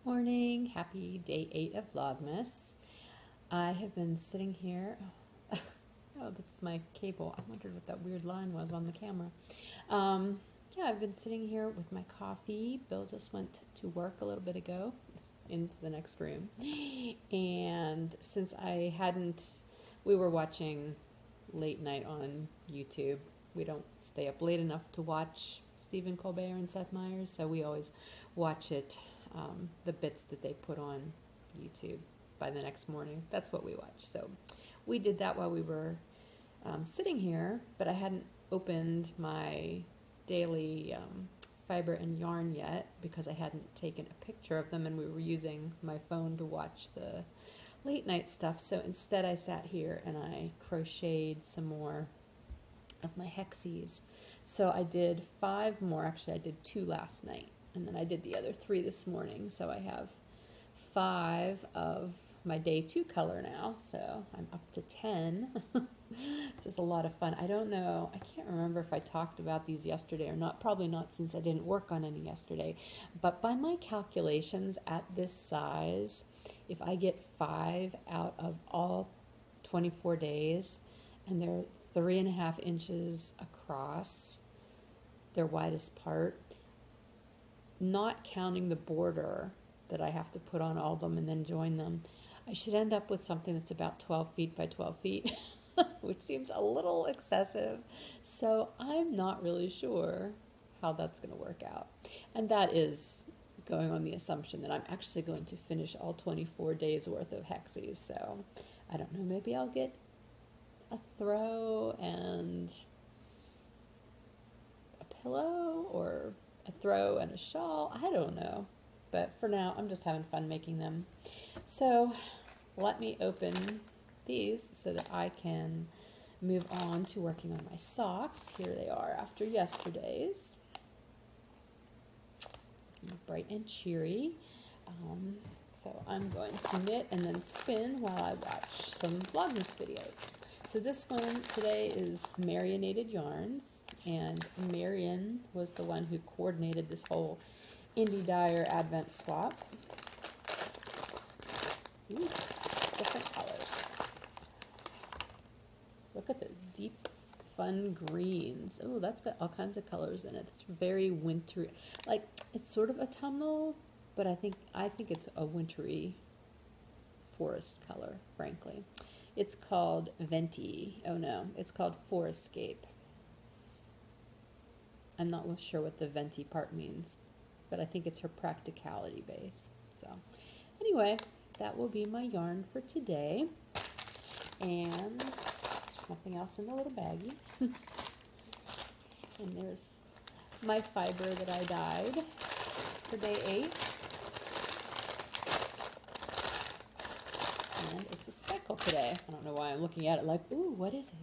Morning, happy day 8 of Vlogmas. I have been sitting here. Oh, that's my cable. I wondered what that weird line was on the camera. Yeah, I've been sitting here with my coffee. Bill just went to work a little bit ago into the next room. And since we were watching late night on YouTube. We don't stay up late enough to watch Stephen Colbert and Seth Meyers, so we always watch it. The bits that they put on YouTube by the next morning. That's what we watch. So we did that while we were sitting here, but I hadn't opened my daily fiber and yarn yet because I hadn't taken a picture of them, and we were using my phone to watch the late night stuff. So instead I sat here and I crocheted some more of my hexies. So I did 5 more. Actually, I did 2 last night. And then I did the other 3 this morning, so I have 5 of my day 2 color now, so I'm up to 10. This is a lot of fun. I don't know, I can't remember if I talked about these yesterday or not, probably not since I didn't work on any yesterday, but by my calculations at this size, if I get 5 out of all 24 days, and they're 3.5 inches across, their widest part, not counting the border that I have to put on all of them and then join them, I should end up with something that's about 12 feet by 12 feet, which seems a little excessive. So I'm not really sure how that's going to work out. And that is going on the assumption that I'm actually going to finish all 24 days worth of hexies. So I don't know, maybe I'll get a throw and a pillow, or a throw and a shawl. I don't know, but for now I'm just having fun making them. So let me open these so that I can move on to working on my socks. Here they are after yesterday's. Bright and cheery. So I'm going to knit and then spin while I watch some Vlogmas videos. So this one today is Marionated Yarns, and Marion was the one who coordinated this whole Indie Dyer Advent swap. Ooh, different colors. Look at those deep, fun greens. Oh, that's got all kinds of colors in it. It's very wintry. Like, it's sort of autumnal, but I think it's a wintry forest color, frankly. It's called Venti. Oh no, it's called Forescape. I'm not sure what the Venti part means, but I think it's her practicality base. So anyway, that will be my yarn for today. And there's nothing else in the little baggie. And there's my fiber that I dyed for day 8. And it's a speckle today. I don't know why I'm looking at it like, ooh, what is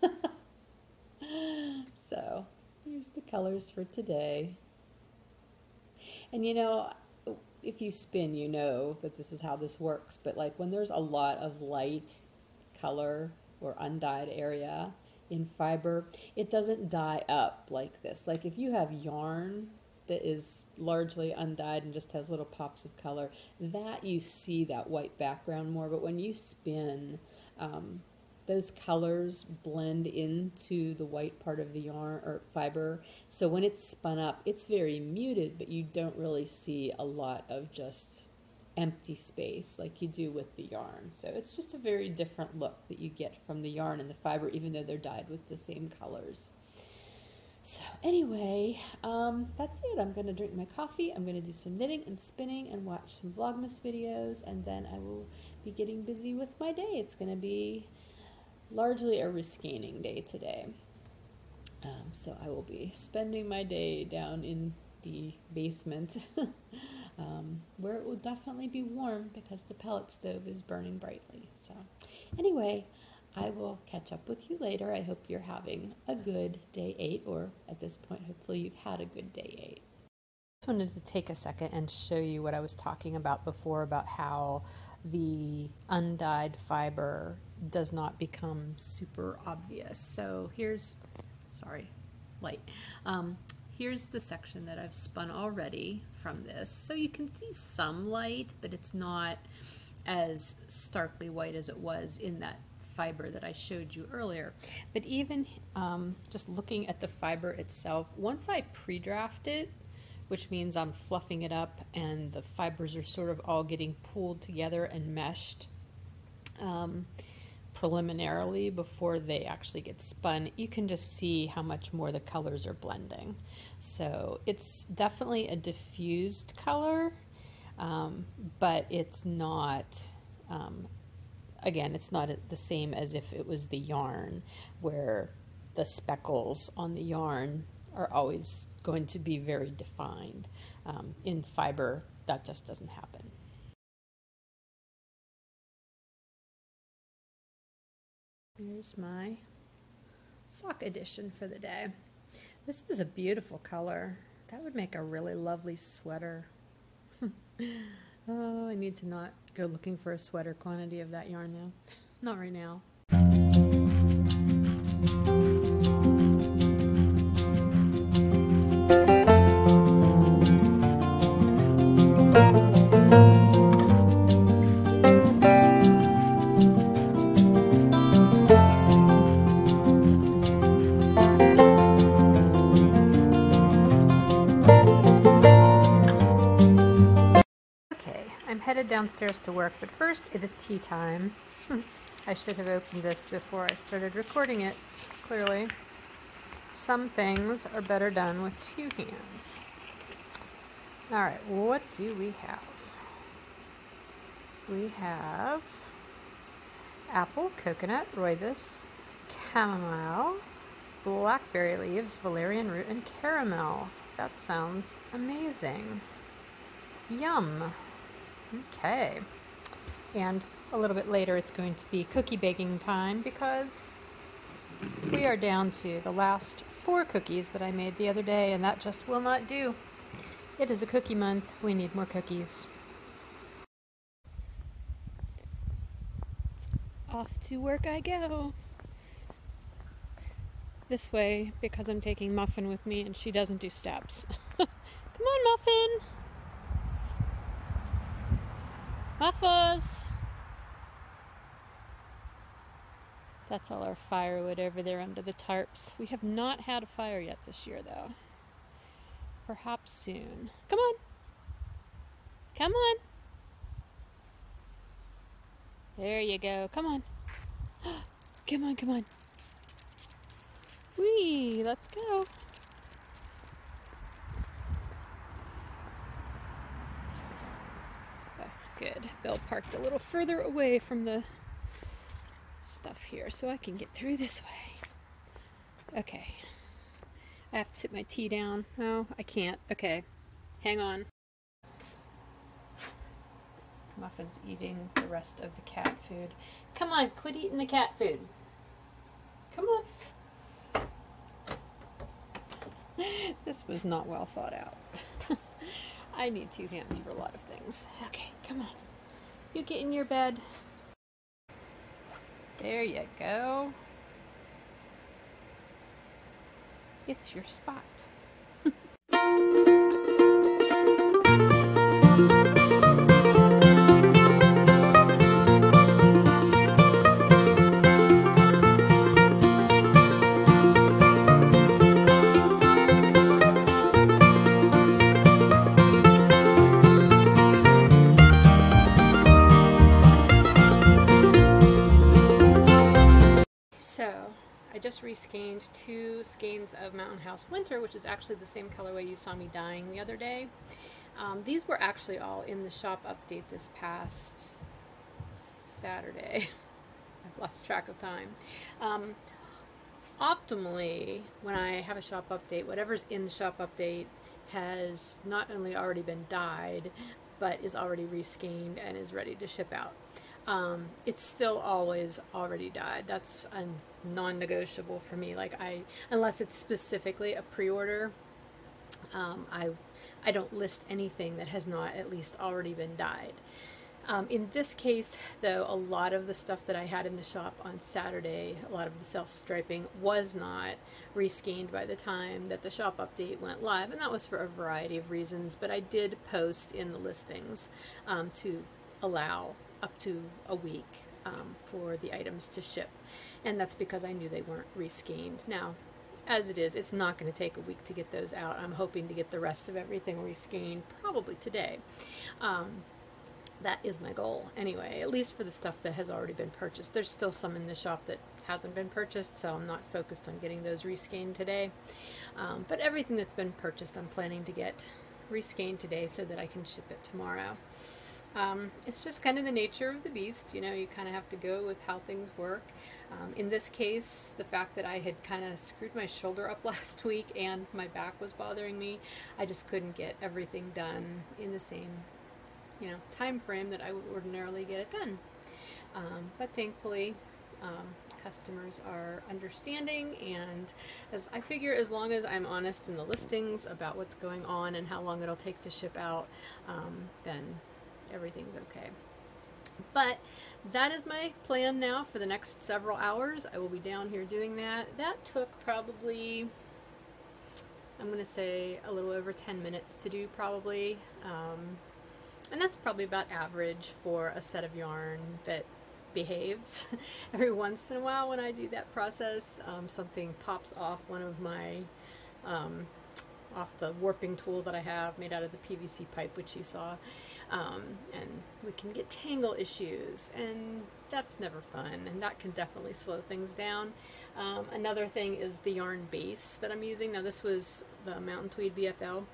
it? So here's the colors for today. And you know, if you spin, you know that this is how this works. But like when there's a lot of light color or undyed area in fiber, it doesn't dye up like this. Like if you have yarn that is largely undyed and just has little pops of color, that you see that white background more. But when you spin, those colors blend into the white part of the yarn or fiber. So when it's spun up, it's very muted, but you don't really see a lot of just empty space like you do with the yarn. So it's just a very different look that you get from the yarn and the fiber, even though they're dyed with the same colors. So anyway, that's it. I'm going to drink my coffee. I'm going to do some knitting and spinning and watch some Vlogmas videos, and then I will be getting busy with my day. It's going to be largely a riscaning day today. So I will be spending my day down in the basement where it will definitely be warm because the pellet stove is burning brightly. So anyway, I will catch up with you later. I hope you're having a good day 8, or at this point, hopefully you've had a good day 8. I just wanted to take a second and show you what I was talking about before about how the undyed fiber does not become super obvious. So here's, sorry, light. here's the section that I've spun already from this. So you can see some light, but it's not as starkly white as it was in that fiber that I showed you earlier. But even just looking at the fiber itself, once I pre-draft it, which means I'm fluffing it up and the fibers are sort of all getting pulled together and meshed preliminarily before they actually get spun, you can just see how much more the colors are blending. So it's definitely a diffused color, but it's not, again, it's not the same as if it was the yarn, where the speckles on the yarn are always going to be very defined. In fiber, that just doesn't happen. Here's my sock edition for the day. This is a beautiful color. That would make a really lovely sweater. Oh, I need to not go looking for a sweater quantity of that yarn though. Not right now. I'm headed downstairs to work, but first it is tea time. I should have opened this before I started recording it, clearly. Some things are better done with two hands. Alright, what do we have? We have apple, coconut, rooibos, chamomile, blackberry leaves, valerian root, and caramel. That sounds amazing. Yum! Okay, and a little bit later it's going to be cookie baking time because we are down to the last 4 cookies that I made the other day, and that just will not do. It is a cookie month. We need more cookies. Off to work I go. This way because I'm taking Muffin with me and she doesn't do steps. Come on, Muffin! Muffos! That's all our firewood over there under the tarps. We have not had a fire yet this year, though. Perhaps soon. Come on! Come on! There you go. Come on. Come on, come on. Whee! Let's go. Good. Bill parked a little further away from the stuff here so I can get through this way. Okay. I have to sit my tea down. No, I can't. Okay. Hang on. Muffin's eating the rest of the cat food. Come on, quit eating the cat food. Come on. This was not well thought out. I need 2 hands for a lot of things. Okay, come on. You get in your bed. There you go. It's your spot. So, I just reskeined 2 skeins of Mountain House Winter, which is actually the same colorway you saw me dyeing the other day. These were actually all in the shop update this past Saturday. I've lost track of time. Optimally, when I have a shop update, whatever's in the shop update has not only already been dyed, but is already reskeined and is ready to ship out. It's still always already dyed. That's a non-negotiable for me. Like unless it's specifically a pre-order, I don't list anything that has not at least already been dyed. In this case, though, a lot of the stuff that I had in the shop on Saturday, a lot of the self-striping was not reskeined by the time that the shop update went live, and that was for a variety of reasons, but I did post in the listings to allow up to a week for the items to ship, and that's because I knew they weren't reskeined. Now, as it is, it's not going to take a week to get those out. I'm hoping to get the rest of everything reskeined probably today. That is my goal anyway, at least for the stuff that has already been purchased. There's still some in the shop that hasn't been purchased, so I'm not focused on getting those reskeined today. But everything that's been purchased, I'm planning to get reskeined today so that I can ship it tomorrow. It's just kind of the nature of the beast, you know, you kind of have to go with how things work. In this case, the fact that I had kind of screwed my shoulder up last week and my back was bothering me, I just couldn't get everything done in the same, you know, time frame that I would ordinarily get it done. But thankfully, customers are understanding, and as I figure, as long as I'm honest in the listings about what's going on and how long it'll take to ship out, then everything's okay. But that is my plan now for the next several hours. I will be down here doing that. That took probably, I'm going to say, a little over 10 minutes to do probably. And that's probably about average for a set of yarn that behaves. Every once in a while when I do that process, something pops off one of my, off the warping tool that I have made out of the PVC pipe, which you saw. And we can get tangle issues, and that's never fun, and that can definitely slow things down. Another thing is the yarn base that I'm using. Now this was the Mountain Tweed BFL.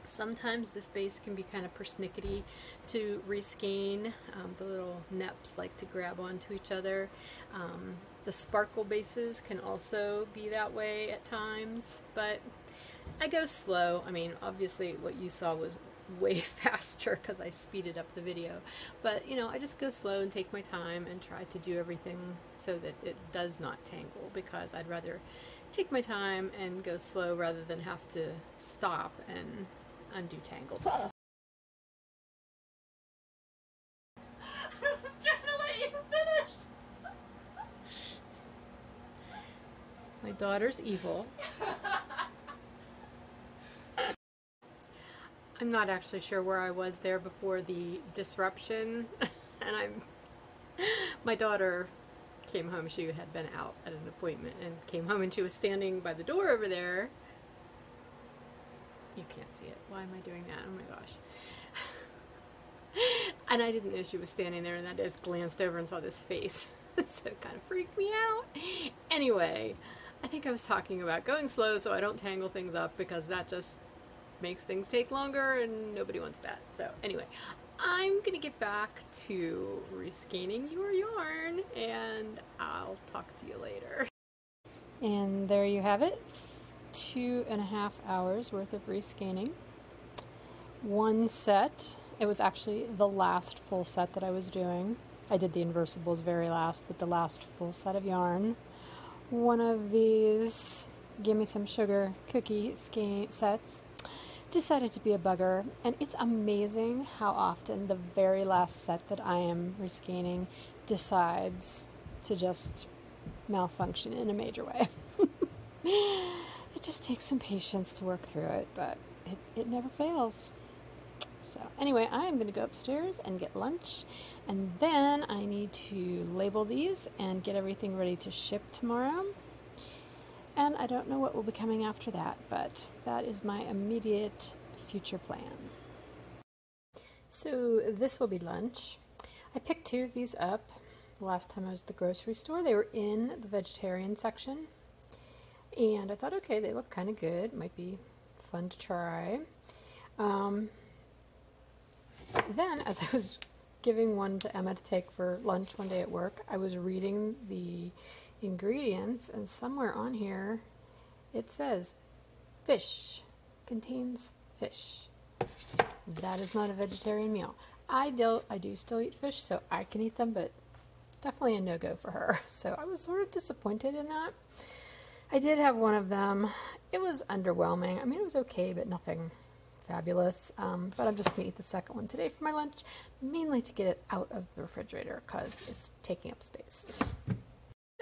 Sometimes this base can be kind of persnickety to reskein. The little neps like to grab onto each other. The sparkle bases can also be that way at times, but I go slow. I mean, obviously what you saw was way faster because I speeded up the video, but you know, I just go slow and take my time and try to do everything so that it does not tangle, because I'd rather take my time and go slow rather than have to stop and undo tangles. I was trying to let you finish. My daughter's evil. I'm not actually sure where I was there before the disruption, and my daughter came home. She had been out at an appointment and came home, and she was standing by the door over there. You can't see it. Why am I doing that? Oh my gosh. And I didn't know she was standing there, and I just glanced over and saw this face. So it kind of freaked me out. Anyway, I think I was talking about going slow so I don't tangle things up, because that just makes things take longer and nobody wants that. So anyway, I'm gonna get back to reskeining your yarn, and I'll talk to you later. And there you have it. 2.5 hours worth of reskeining. One set. It was actually the last full set that I was doing. I did the inversibles very last, but the last full set of yarn. One of these Gimme Some Sugar cookie sets decided to be a bugger, and it's amazing how often the very last set that I am reskeining decides to just malfunction in a major way. It just takes some patience to work through it, but it never fails. So anyway, I'm going to go upstairs and get lunch, and then I need to label these and get everything ready to ship tomorrow. And I don't know what will be coming after that, but that is my immediate future plan. So this will be lunch. I picked 2 of these up the last time I was at the grocery store. They were in the vegetarian section, and I thought, okay, they look kind of good. Might be fun to try. Then, as I was giving one to Emma to take for lunch one day at work, I was reading the ingredients, and somewhere on here it says fish, contains fish. That is not a vegetarian meal. I do still eat fish, so I can eat them, but definitely a no-go for her. So I was sort of disappointed in that. I did have one of them. It was underwhelming. I mean, it was okay, but nothing fabulous. But I'm just going to eat the second one today for my lunch, mainly to get it out of the refrigerator because it's taking up space.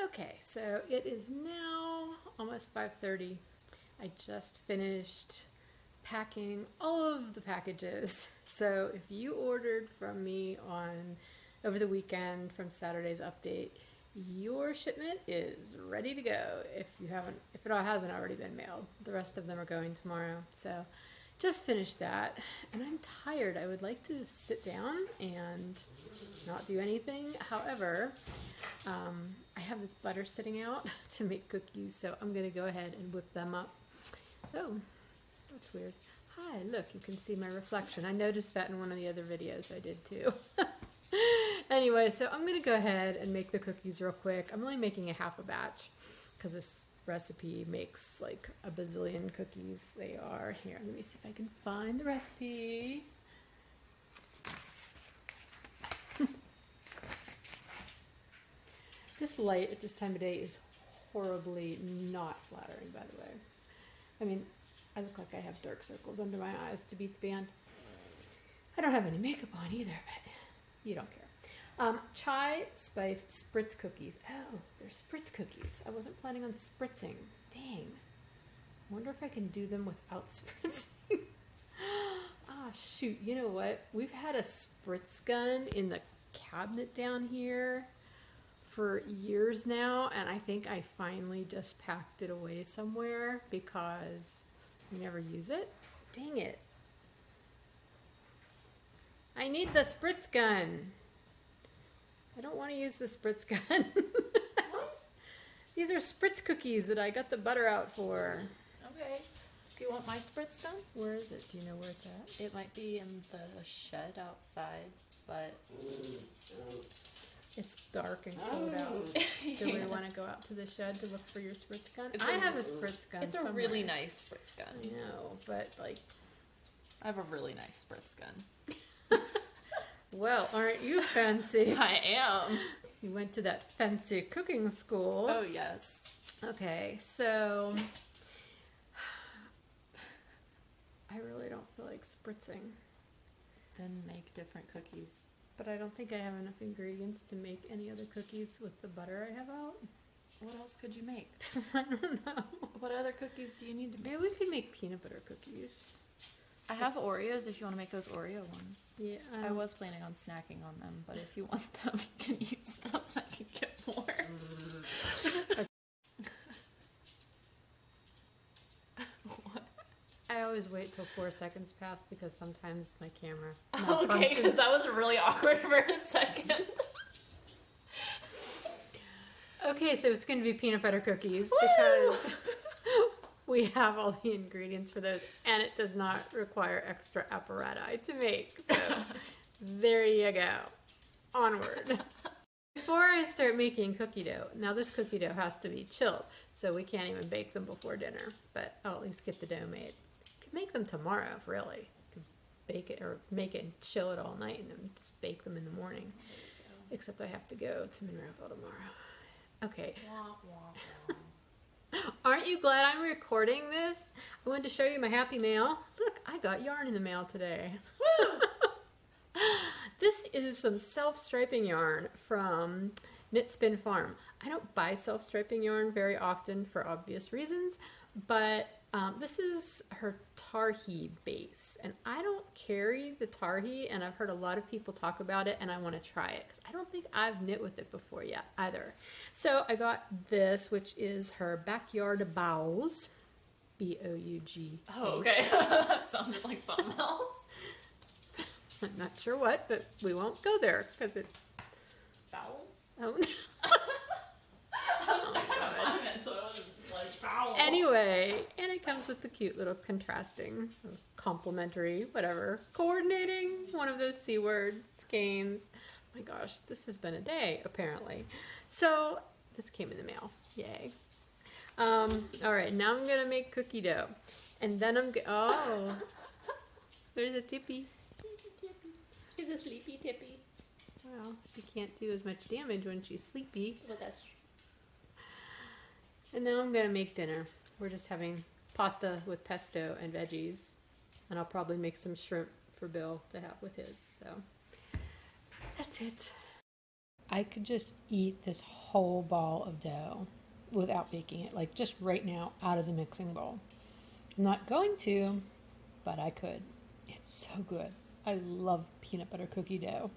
Okay, so it is now almost 5:30. I just finished packing all of the packages. So if you ordered from me over the weekend from Saturday's update, your shipment is ready to go. If it hasn't already been mailed, the rest of them are going tomorrow. So just finished that, and I'm tired. I would like to sit down and not do anything. However, I have this butter sitting out to make cookies, so I'm gonna go ahead and whip them up. Oh, that's weird. Hi, look, you can see my reflection. I noticed that in one of the other videos I did too. Anyway, so I'm gonna go ahead and make the cookies real quick. I'm only making a half a batch because this recipe makes like a bazillion cookies. They are here. Let me see if I can find the recipe. This light at this time of day is horribly not flattering, by the way. I mean, I look like I have dark circles under my eyes to beat the band. I don't have any makeup on either, but you don't care. Chai spice spritz cookies. Oh, they're spritz cookies. I wasn't planning on spritzing. Dang. I wonder if I can do them without spritzing. Ah, shoot. You know what? We've had a spritz gun in the cabinet down here for years now, and I think I finally just packed it away somewhere because we never use it. Dang it. I need the spritz gun. I don't want to use the spritz gun. What? These are spritz cookies that I got the butter out for. Okay. Do you want my spritz gun? Where is it? Do you know where it's at? It might be in the shed outside, but it's dark and cold out. Yes. Do we want to go out to the shed to look for your spritz gun? I have a spritz gun. It's a somewhere. really nice spritz gun. I know, but like, I have a really nice spritz gun. well, aren't you fancy? I am. You went to that fancy cooking school. Oh, yes. Okay, so I really don't feel like spritzing. Then make different cookies. But I don't think I have enough ingredients to make any other cookies with the butter I have out. What else could you make? I don't know. What other cookies do you need to make? Maybe we could make peanut butter cookies. I have Oreos if you want to make those Oreo ones. Yeah, I was planning on snacking on them, but if you want them, you can use them and I can get more. What? I always wait till 4 seconds pass because sometimes my camera Okay, because that was really awkward for a second. Okay, so it's going to be peanut butter cookies because we have all the ingredients for those, and it does not require extra apparatus to make. So there you go. Onward. Before I start making cookie dough, now this cookie dough has to be chilled, so we can't even bake them before dinner, but I'll at least get the dough made. Could make them tomorrow, really. Could bake it or make it and chill it all night and then just bake them in the morning. Except I have to go to Monroeville tomorrow. Okay. Aren't you glad I'm recording this? I wanted to show you my happy mail. Look, I got yarn in the mail today. Woo! This is some self-striping yarn from Knit Spin Farm. I don't buy self-striping yarn very often for obvious reasons, but this is her Tarhi base, and I don't carry the Tarhi, and I've heard a lot of people talk about it, and I want to try it because I don't think I've knit with it before yet either. So I got this, which is her Backyard Bows, B-O-U-G. Oh, okay. That sounded like something else. I'm not sure what, but we won't go there because it. Bowels? Oh. I was like, I meant, so I was just like, bowels. Anyway, and it comes with the cute little contrasting, complementary, whatever, coordinating, one of those C word skeins. Oh my gosh, this has been a day, apparently. So, this came in the mail. Yay. All right, now I'm going to make cookie dough. And then oh, there's a Tippy. She's a sleepy Tippy. Well, she can't do as much damage when she's sleepy. Well, that's true. And now I'm going to make dinner. We're just having pasta with pesto and veggies. And I'll probably make some shrimp for Bill to have with his. So that's it. I could just eat this whole ball of dough without baking it, like just right now out of the mixing bowl. I'm not going to, but I could. It's so good. I love peanut butter cookie dough.